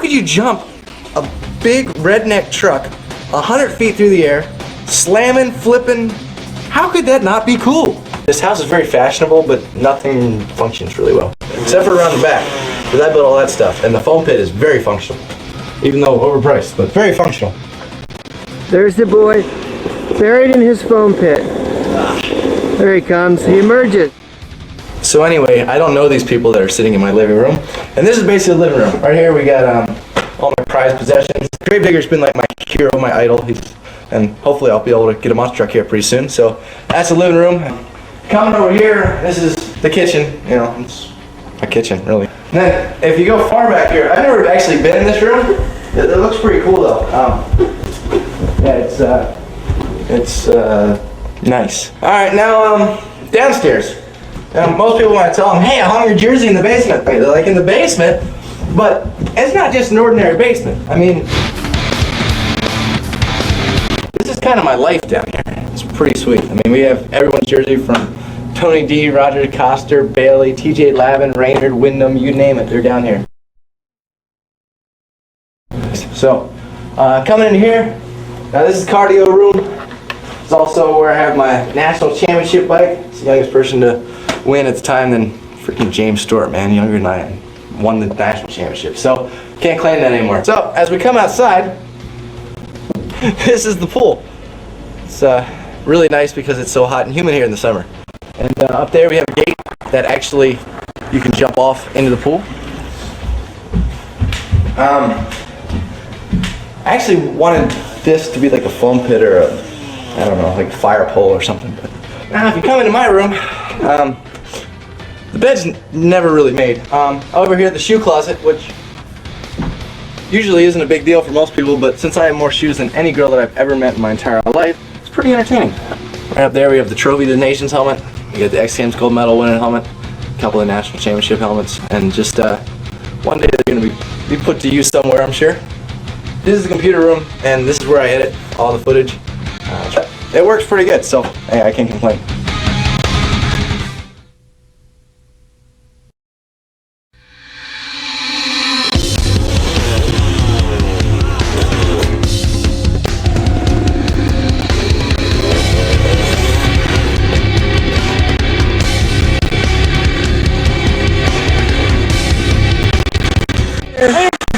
could you jump a big redneck truck 100 feet through the air, slamming, flipping? How could that not be cool? This house is very fashionable, but nothing functions really well. Except for around the back, because I built all that stuff. And the foam pit is very functional. Even though overpriced, but very functional. There's the boy, buried in his foam pit. There he comes, he emerges. So anyway, I don't know these people that are sitting in my living room. And this is basically the living room. Right here we got all my prized possessions. Gravedigger's been like my hero, my idol. And hopefully I'll be able to get a monster truck here pretty soon. So that's the living room. Coming over here, this is the kitchen. You know, it's a kitchen, really. And then if you go far back here, I've never actually been in this room. It looks pretty cool though. Yeah, it's nice. All right, now downstairs. Most people want to tell them, hey, I hung your jersey in the basement. They're like, in the basement? But it's not just an ordinary basement. I mean, this is kind of my life down here. It's pretty sweet. I mean, we have everyone's jersey from Tony D, Roger Coster, Bailey, TJ Lavin, Raynard, Wyndham, you name it, they're down here. So, coming in here, now this is cardio room. It's also where I have my national championship bike. It's the youngest person to win at the time, then freaking James Stewart, man, younger than I am, won the national championship. So, can't claim that anymore. So, as we come outside, this is the pool. It's really nice because it's so hot and humid here in the summer. And up there we have a gate that actually you can jump off into the pool. I actually wanted this to be like a foam pit or a, I don't know, like a fire pole or something. But now if you come into my room, the bed's never really made. Over here the shoe closet, which usually isn't a big deal for most people, but since I have more shoes than any girl that I've ever met in my entire life, it's pretty entertaining. Right up there we have the Trophy of the Nations helmet. We got the X Games gold medal winning helmet, a couple of national championship helmets, and just one day they're going to be put to use somewhere, I'm sure. This is the computer room, and this is where I edit all the footage. It works pretty good, so hey, I can't complain.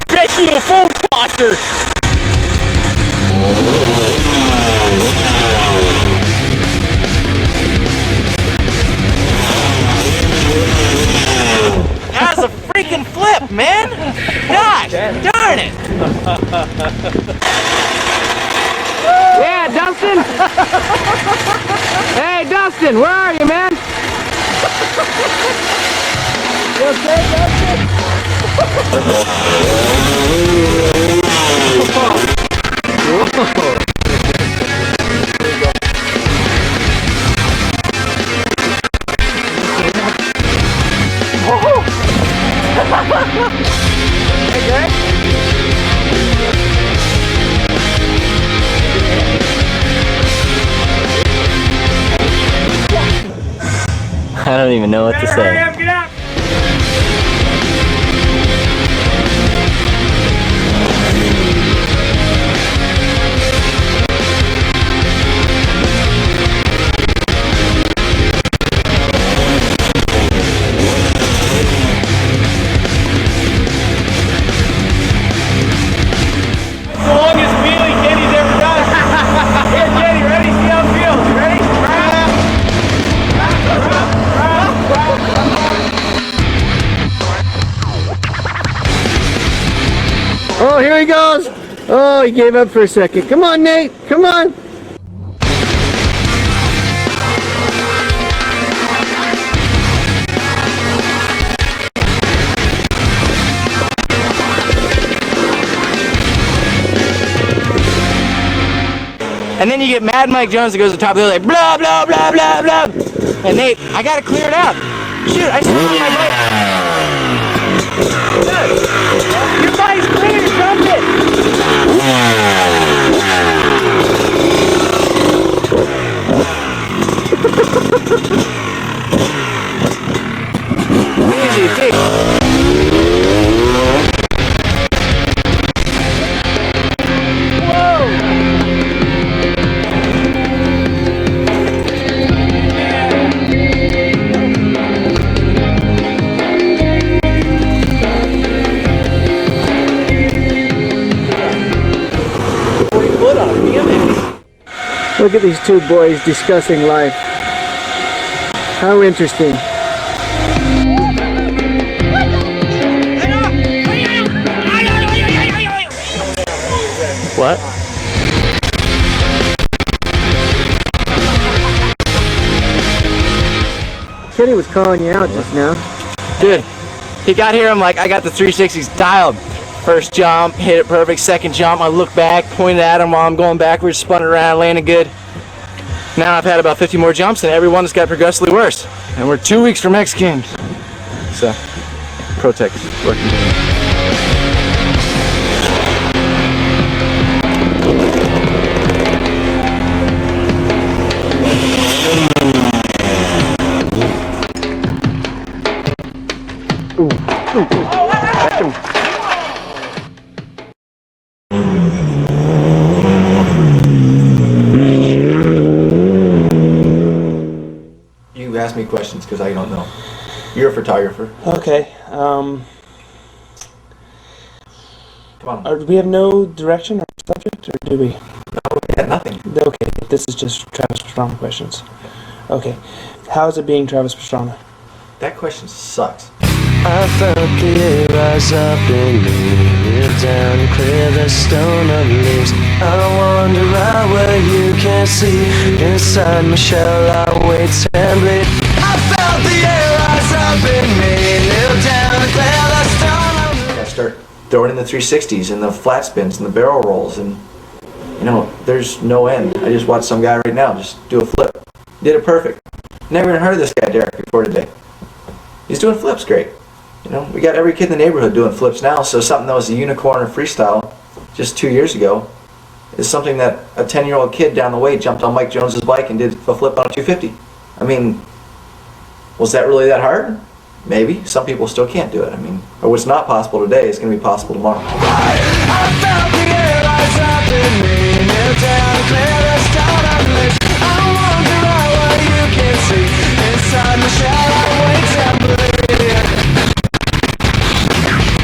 Professional phone tosser! How's a freaking flip, man? Gosh, darn it! Yeah, Dustin! Hey, Dustin, where are you, man? You okay, Dustin? I don't even know what to say. Oh, here he goes. Oh, he gave up for a second. Come on, Nate. Come on. And then you get Mad Mike Jones that goes to the top of the hill like blah blah blah blah blah. And Nate, I gotta clear it out. Shoot, I still on my bike. Your bike's clear, dump it. Easy fix. Look at these two boys discussing life. How interesting. What? Kenny was calling you out just now. Dude, he got here, I'm like, I got the 360s dialed. First jump, hit it perfect. Second jump, I look back, pointed at him while I'm going backwards, spun it around, landed good. Now I've had about 50 more jumps, and every one has got progressively worse. And we're 2 weeks from X Games. So, Protect working. You ask me questions because I don't know. You're a photographer. Okay. Come on. Do we have no direction or subject, or do we? No, we had nothing. Okay, this is just Travis Pastrana questions. Okay. How is it being Travis Pastrana? That question sucks. I felt the air rise up in me, kneel down and clear the stone of leaves. I wander out where you can't see, inside my shell I wait trembling. I felt the air rise up in me, kneel down and clear the stone of leaves. I start throwing in the 360s and the flat spins and the barrel rolls, and you know, there's no end. I just watched some guy right now just do a flip. Did it perfect. Never even heard of this guy Derek before today. He's doing flips great. You know, we got every kid in the neighborhood doing flips now, so something that was a unicorn of freestyle just 2 years ago is something that a 10-year-old kid down the way jumped on Mike Jones's bike and did a flip on a 250. I mean, was that really that hard? Maybe. Some people still can't do it. I mean, or what's not possible today is going to be possible tomorrow. I felt the air rise up in me, kneel down and clear the stone of leaves. I wander out where you can't see, inside my shell I wait trembling.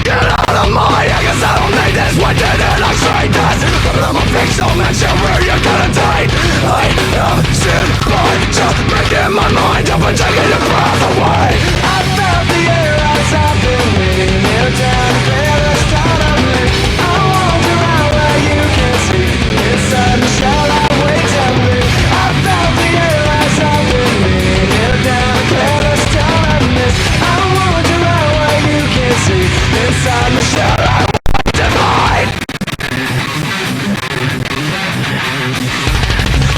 Get out of my head, 'cause I don't need this. What did it actually does? I'm a pixel mansion where you're gonna die. I am sin by just making my mind up and taking your breath away. I felt the air rise up in me, kneel down and clear the stone of leaves. I wander out where you can't see, inside the shell I wait trembling. I felt the air rise up in me, kneel down and clear the stone of leaves. I wander out where you can't see, inside the shell I wait divide.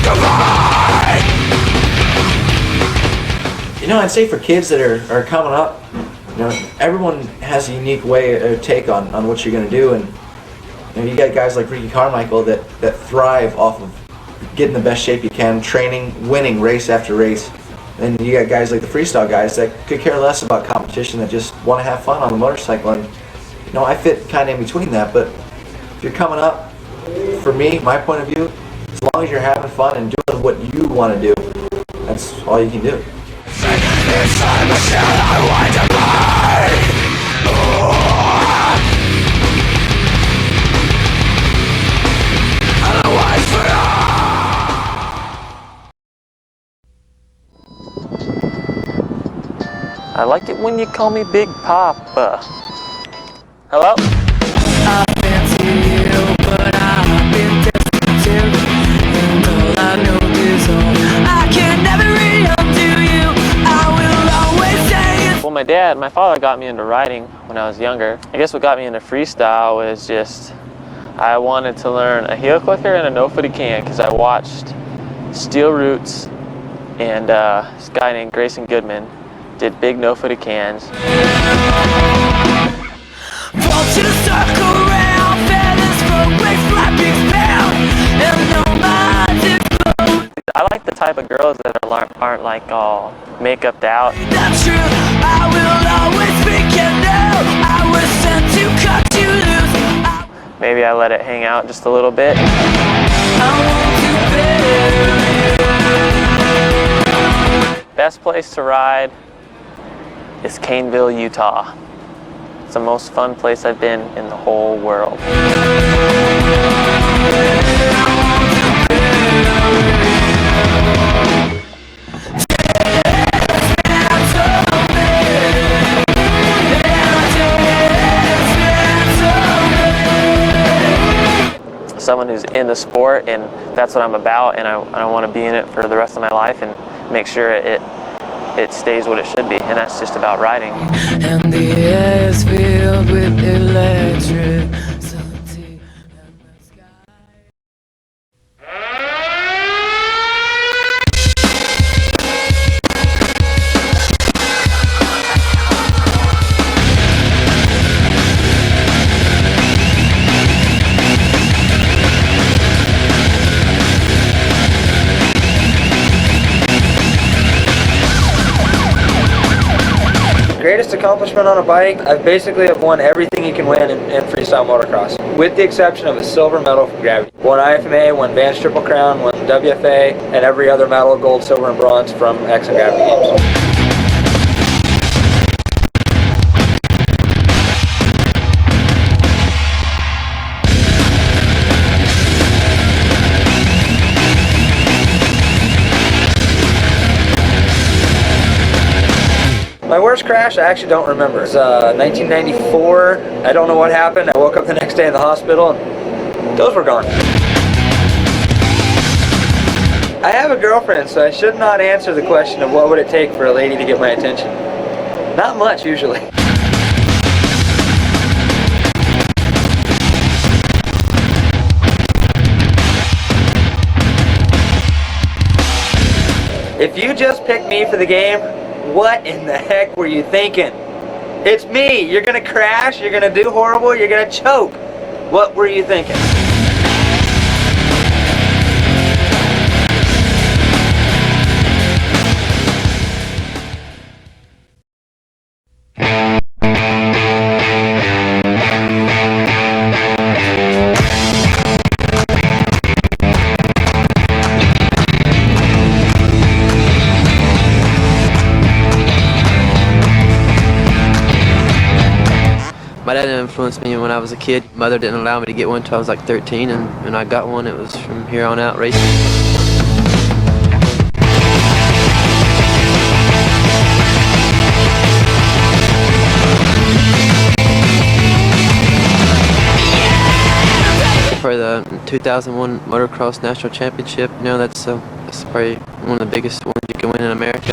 Divide. You know, I'd say for kids that are coming up, you know, everyone has a unique way or take on what you're going to do, and you know, you got guys like Ricky Carmichael that thrive off of getting the best shape you can, training, winning race after race. And you got guys like the freestyle guys that could care less about competition, that just want to have fun on the motorcycle. And you know, I fit kind of in between that. But if you're coming up, for me, my point of view, as long as you're having fun and doing what you want to do, that's all you can do. Inside my shell I want to break. Otherwise for I like it when you call me Big Papa. Hello? I fancy you, but I've been destined to. And all I know is all I can never undo you. I will always say it. Well, my father got me into riding when I was younger. I guess what got me into freestyle was just I wanted to learn a heel clicker and a no-footed can because I watched Steel Roots and this guy named Grayson Goodman did big no-footed cans. Fall to circle round, feathers from waist, flapping pound, and no mind explode. I like the type of girls that aren't like all makeuped out. That's true, I will always speak you know. I was sent to cut you loose. Maybe I let it hang out just a little bit. I want to be. Best place to ride is Caneville, Utah. It's the most fun place I've been in the whole world. I want to be. who's in the sport, and that's what I'm about, and I want to be in it for the rest of my life and make sure it stays what it should be, and that's just about riding. And the air is filled with electricity. Greatest accomplishment on a bike, I basically have won everything you can win in freestyle motocross, with the exception of a silver medal from Gravity. Won IFMA, won Vans Triple Crown, won WFA, and every other medal, gold, silver, and bronze from X and Gravity Games. My worst crash, I actually don't remember. It's 1994. I don't know what happened. I woke up the next day in the hospital and those were gone. I have a girlfriend, so I should not answer the question of what would it take for a lady to get my attention. Not much, usually. If you just picked me for the game, what in the heck were you thinking? It's me. You're gonna crash, you're gonna do horrible, you're gonna choke. What were you thinking? My dad influenced me when I was a kid. Mother didn't allow me to get one until I was like 13, and when I got one, it was from here on out racing. For the 2001 Motocross National Championship, you know, that's probably one of the biggest ones you can win in America.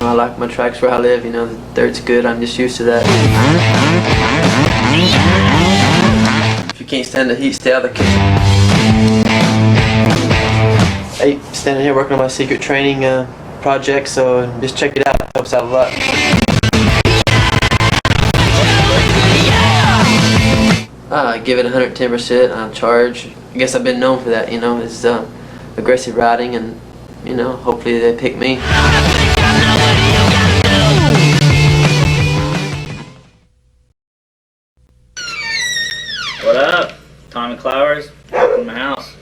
I like my tracks where I live, you know, the dirt's good, I'm just used to that. If you can't stand the heat, stay out of the kitchen. Hey, standing here working on my secret training project, so just check it out, it helps out a lot. I give it 110% on charge. I guess I've been known for that, you know, is aggressive riding, and, you know, hopefully they pick me. What up? Tommy Clowers, welcome to my house.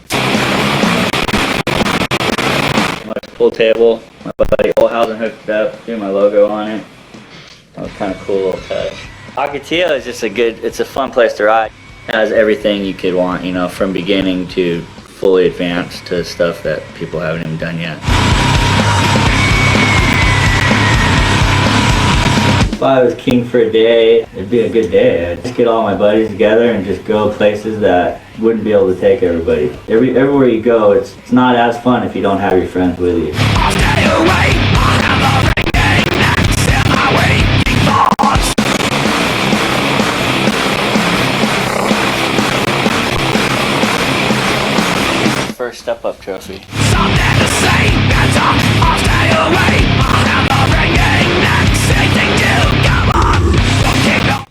My pool table, my buddy Olhausen hooked it up, threw my logo on it. That was kind of cool little touch. Ocotillo is just it's a fun place to ride. It has everything you could want, you know, from beginning to fully advanced to stuff that people haven't even done yet. If I was king for a day, it'd be a good day. I'd just get all my buddies together and just go places that wouldn't be able to take everybody. Everywhere you go, it's not as fun if you don't have your friends with you. I'll stay away. I have a ringing next in my waking thoughts. First step up trophy. Something to say, better. I'll stay away. I have a ringing next.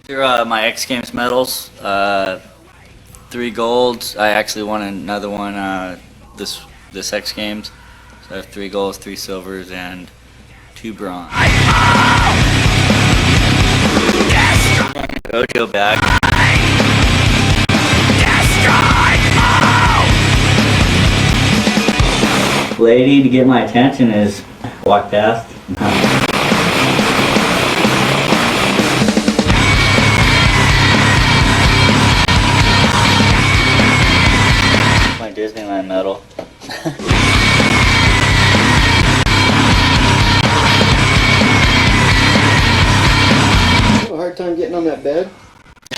Here are my X Games medals, 3 golds. I actually won another one this X Games. So I have 3 golds, 3 silvers, and 2 bronze. Dojo bag. Lady to get my attention is walk past.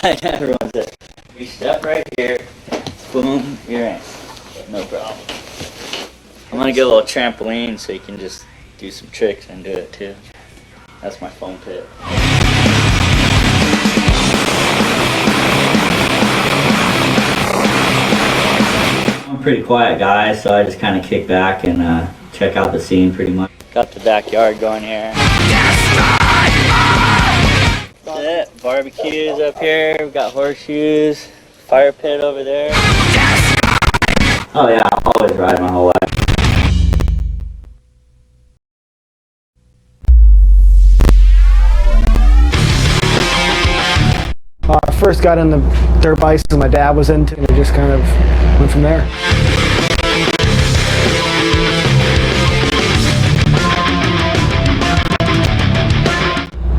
Everyone's it. You step right here, boom, you're in. No problem. I'm gonna get a little trampoline so you can just do some tricks and do it too. That's my foam pit. I'm a pretty quiet guy, so I just kind of kick back and check out the scene pretty much. Got the backyard going here. That's it. Barbecues up here. We got horseshoes. Fire pit over there. Oh yeah, I've always ride my whole life. I first got into dirt bikes that my dad was into, and it just kind of went from there.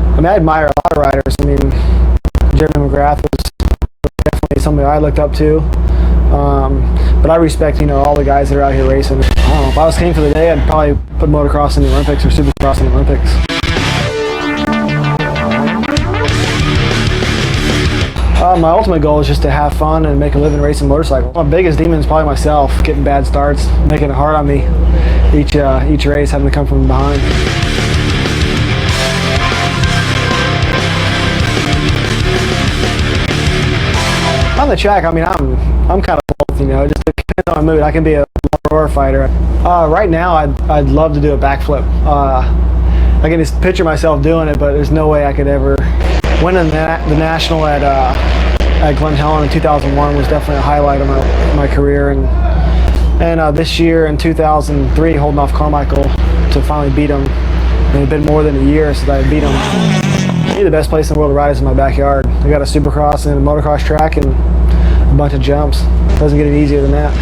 I mean, I admire a lot of riders. I mean, Jeremy McGrath was definitely somebody I looked up to. But I respect, all the guys that are out here racing. I don't know, if I was king for the day, I'd probably put motocross in the Olympics or supercross in the Olympics. My ultimate goal is just to have fun and make a living racing motorcycles. My biggest demon is probably myself, getting bad starts, making it hard on me each race, having to come from behind. On the track, I mean, I'm kind of both, it just depends on my mood. I can be a roar fighter. Right now, I'd love to do a backflip. I can just picture myself doing it, but there's no way I could ever. Winning the national at Glen Helen in 2001 was definitely a highlight of my career, and this year in 2003, holding off Carmichael to finally beat him. And it had been more than a year since I had beat him. Maybe the best place in the world to ride is in my backyard. I got a supercross and a motocross track and a bunch of jumps. Doesn't get any easier than that.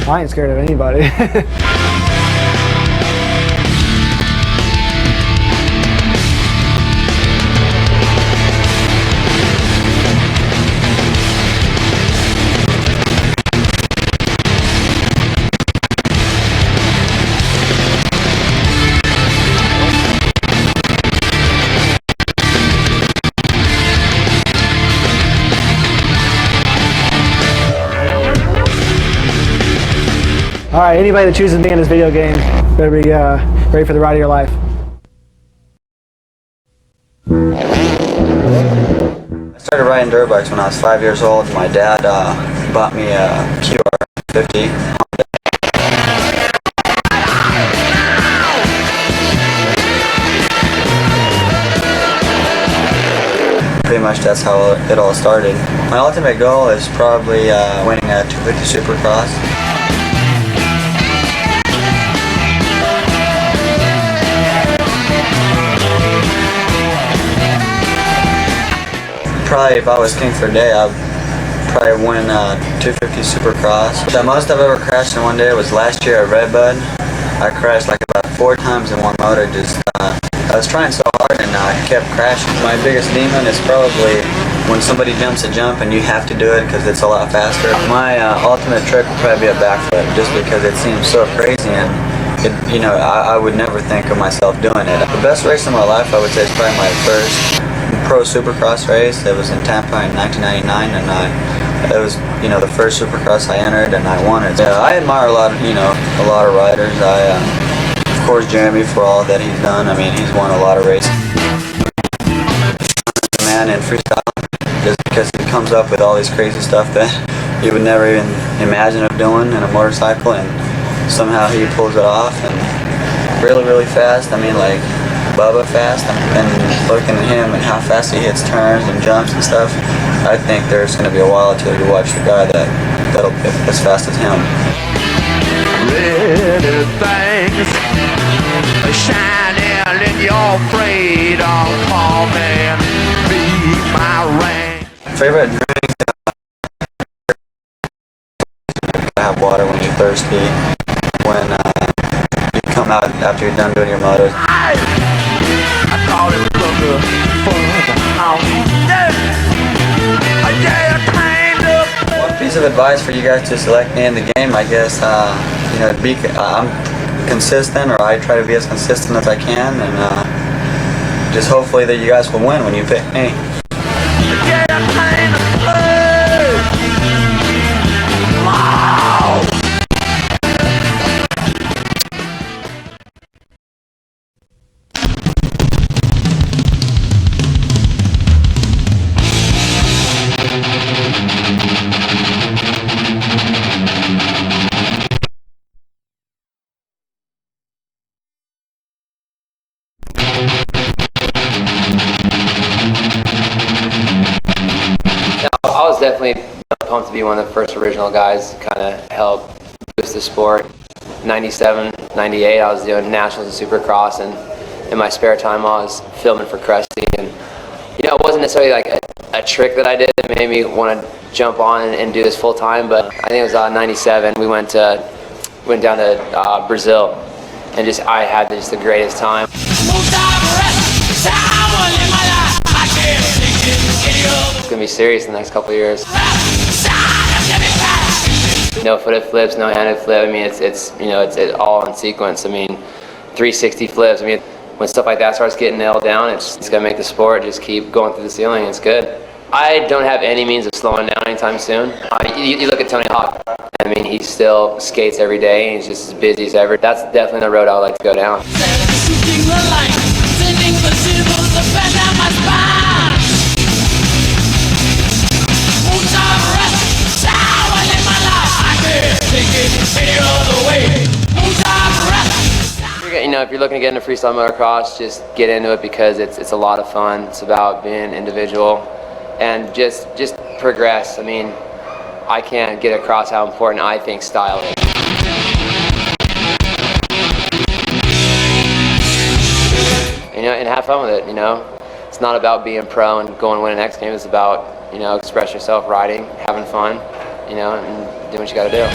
I ain't scared of anybody. Alright, anybody that chooses me in this video game better be ready for the ride of your life. I started riding dirt bikes when I was 5 years old. My dad bought me a QR50. Pretty much that's how it all started. My ultimate goal is probably winning a 250 Supercross. Probably if I was king for a day, I'd probably win 250 Supercross. The most I've ever crashed in one day was last year at Redbud. I crashed like about 4 times in one motor. I was trying so hard and I kept crashing. My biggest demon is probably when somebody jumps a jump and you have to do it because it's a lot faster. My ultimate trick would probably be a backflip, just because it seems so crazy and I would never think of myself doing it. The best race of my life, I would say, is probably my first pro supercross race. It was in Tampa in 1999, and it was the first supercross I entered, and I won it. I admire a lot of riders. Of course, Jeremy, for all that he's done. I mean, he's won a lot of races. Man in freestyle, just because he comes up with all this crazy stuff that you would never even imagine of doing in a motorcycle, and somehow he pulls it off and really, really fast. I mean, like Bubba fast, and looking at him and how fast he hits turns and jumps and stuff, I think there's going to be a while until you watch the guy that'll be as fast as him. Little things shining in your freedom, call me, be my rain. Favorite drink? Have water when you're thirsty, when you come out after you're done doing your motos. I call it One piece of advice for you guys to select me in the game, I guess, you know, I'm consistent, or I try to be as consistent as I can, and just hopefully that you guys will win when you pick me. I was definitely pumped to be one of the first original guys to kind of help boost the sport. 97, 98, I was doing nationals and supercross, and in my spare time I was filming for Krusty. And you know, it wasn't necessarily like a trick that I did that made me want to jump on and do this full time, but I think it was 97. We went down to Brazil, and I had just the greatest time. It's gonna be serious in the next couple of years. No footed flips, no handed flip. I mean, it's all in sequence. I mean, 360 flips. I mean, when stuff like that starts getting nailed down, it's gonna make the sport just keep going through the ceiling. It's good. I don't have any means of slowing down anytime soon. You look at Tony Hawk. I mean, he still skates every day, and he's just as busy as ever. That's definitely the road I would like to go down. You know, if you're looking to get into freestyle motocross, just get into it because it's a lot of fun. It's about being individual and just progress. I mean, I can't get across how important I think style is. You know, and have fun with it. You know, it's not about being pro and going and winning X Games. It's about, you know, express yourself, riding, having fun, you know, and doing what you got to do.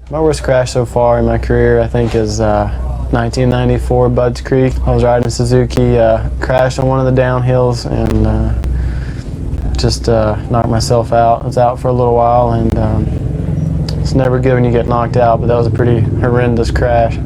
My worst crash so far in my career, I think, is 1994 Budds Creek. I was riding Suzuki, crashed on one of the downhills, and just knocked myself out. I was out for a little while, and it's never good when you get knocked out, but that was a pretty horrendous crash.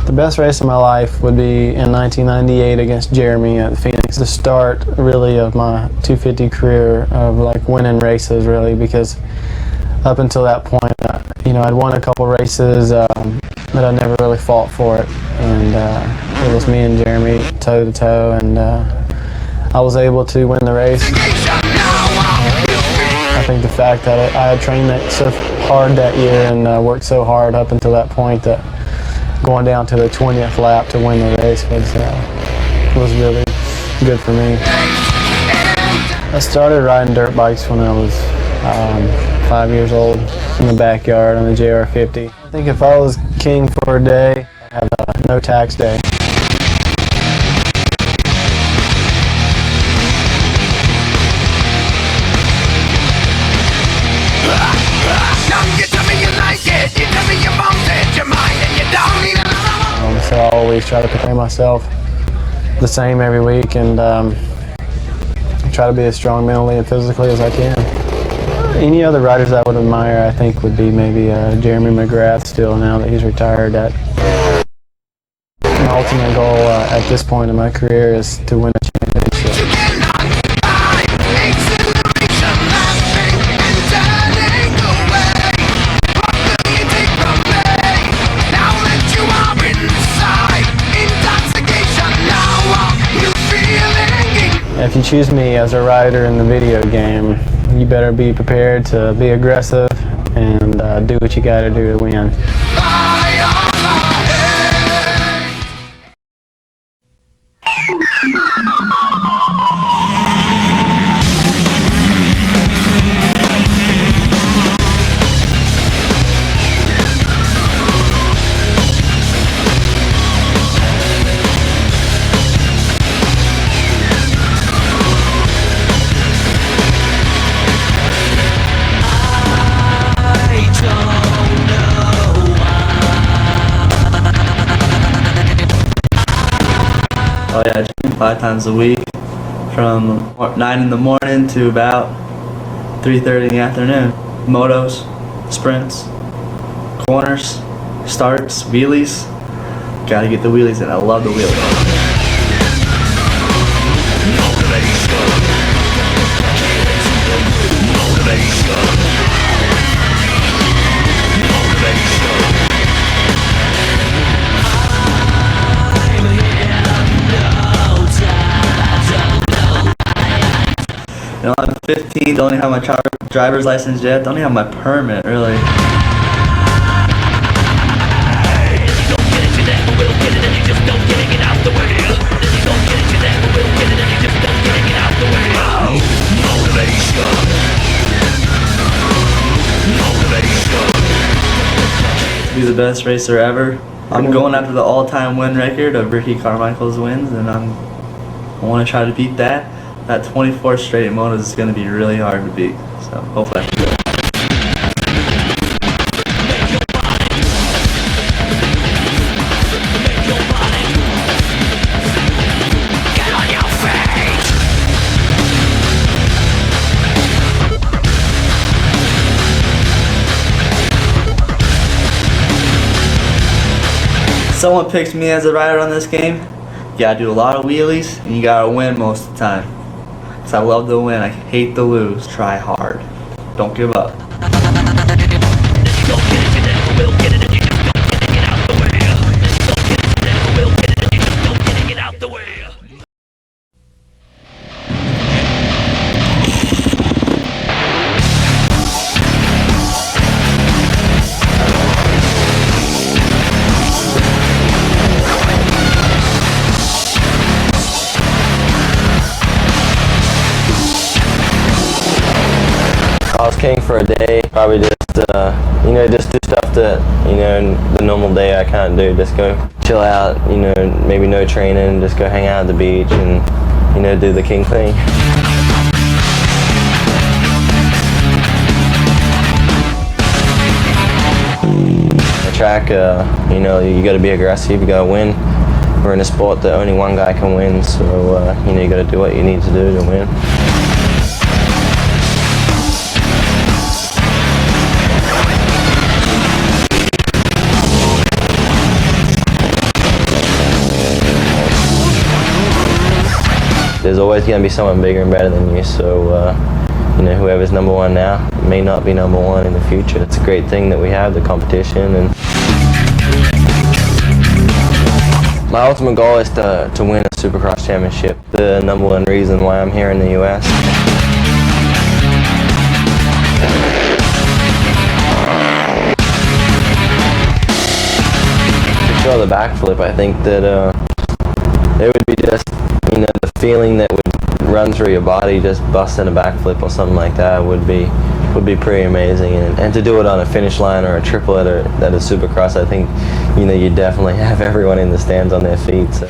The best race of my life would be in 1998 against Jeremy at Phoenix. The start really of my 250 career of like winning races really, because up until that point, you know, I'd won a couple races, but I never really fought for it. And it was me and Jeremy toe to toe, and I was able to win the race. I think the fact that I had trained that so hard that year and worked so hard up until that point that going down to the 20th lap to win the race was really good for me. I started riding dirt bikes when I was 5 years old in the backyard on the JR50. I think if I was king for a day, I'd have a no tax day. So I always try to prepare myself the same every week, and try to be as strong mentally and physically as I can. Any other riders I would admire, I think, would be maybe Jeremy McGrath still, now that he's retired. My ultimate goal at this point in my career is to win a championship. Intoxication now, you feel it. If you choose me as a rider in the video game, you better be prepared to be aggressive and do what you gotta do to win. Oh yeah, I train 5 times a week from 9 in the morning to about 3:30 in the afternoon. Motos, sprints, corners, starts, wheelies. Gotta get the wheelies in. I love the wheelies. You know, I'm 15, don't even have my driver's license yet, don't even have my permit, really. To be the best racer ever. I'm going after the all-time win record of Ricky Carmichael's wins, and I want to try to beat that. That 24 straight motos is going to be really hard to beat, so hopefully I can do it. Someone picks me as a rider on this game, you gotta do a lot of wheelies and you gotta win most of the time. Cause I love to win, I hate to lose. Try hard. Don't give up. I was king for a day, probably just, just do stuff that, in the normal day I can't do. Just go chill out, maybe no training, just go hang out at the beach and, do the king thing. The track, you gotta be aggressive, you gotta win. We're in a sport that only one guy can win, so, you gotta do what you need to do to win. There's always going to be someone bigger and better than you, so whoever's number one now may not be number one in the future. It's a great thing that we have the competition, and my ultimate goal is to win a Supercross championship. The number one reason why I'm here in the US. To show the backflip, I think that it would be just the feeling that would run through your body, just busting a backflip or something like that would be pretty amazing. And to do it on a finish line or a triplet or at a Supercross, I think you definitely have everyone in the stands on their feet. So.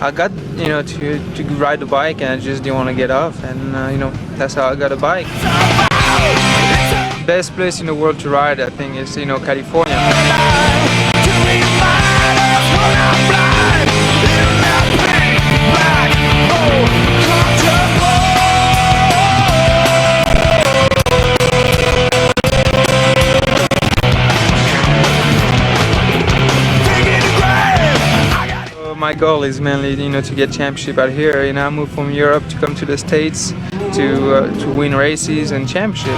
I got to ride the bike, and I just didn't want to get off, and that's how I got a bike. Best place in the world to ride, I think, is California. my goal is mainly, to get championship out here. I moved from Europe to come to the States to win races and championship.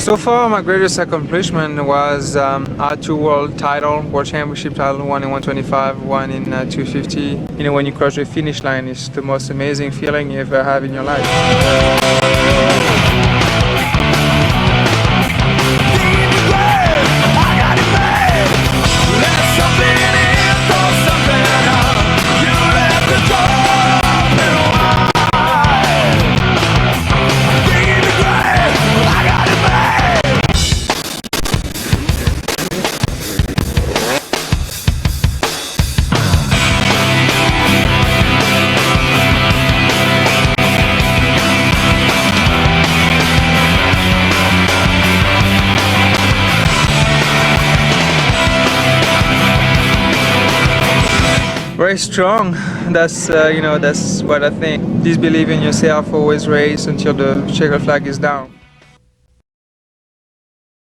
So far, my greatest accomplishment was our two world championship title, one in 125, one in 250. When you cross the finish line, it's the most amazing feeling you ever have in your life. Very strong. That's that's what I think. Please believe in yourself. Always race until the checker flag is down.